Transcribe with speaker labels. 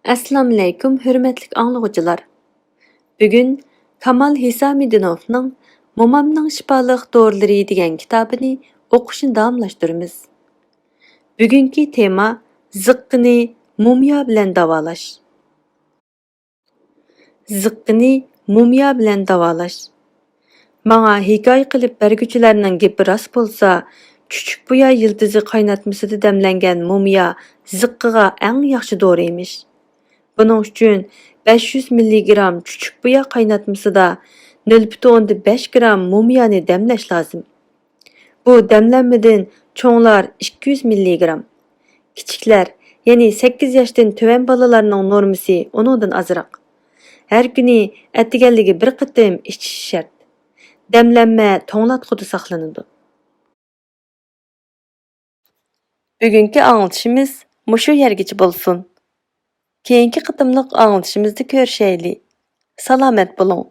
Speaker 1: Assalamu alaykum, hürmetlik anlıqçılar. Bugün Kamal Hisamidinov'ның Momamның şifalık doğruları degan kitabını o'qishni davomlashtiramiz. Bugungi tema ziqqini mumya bilan davolash. Ziqqini mumya bilan davolash. Manga hikoya qilib berguvchilarning gapi rost bo'lsa, chuchuk buya yildizi qaynatmasida damlangan mumya ziqqiga eng yaxshi dori emish. Bunun uchun 500 mg chuchuk buya qaynatmasida 0,5 gram mumyani demlash lozim. Bu demlanmadan cho'nglar 200 mg, kichiklar, ya'ni 8 yoshdan tuvan bolalarning normasi uningdan azroq. Har kuni atganligi bir qitim ichish shart. Demlanma to'nglatquda saqlanadi. Bugungi anglitishimiz mushu yergacha bo'lsin. Keyingi qitimliq anglitishimizda ko'rishayli. Salomat bo'ling.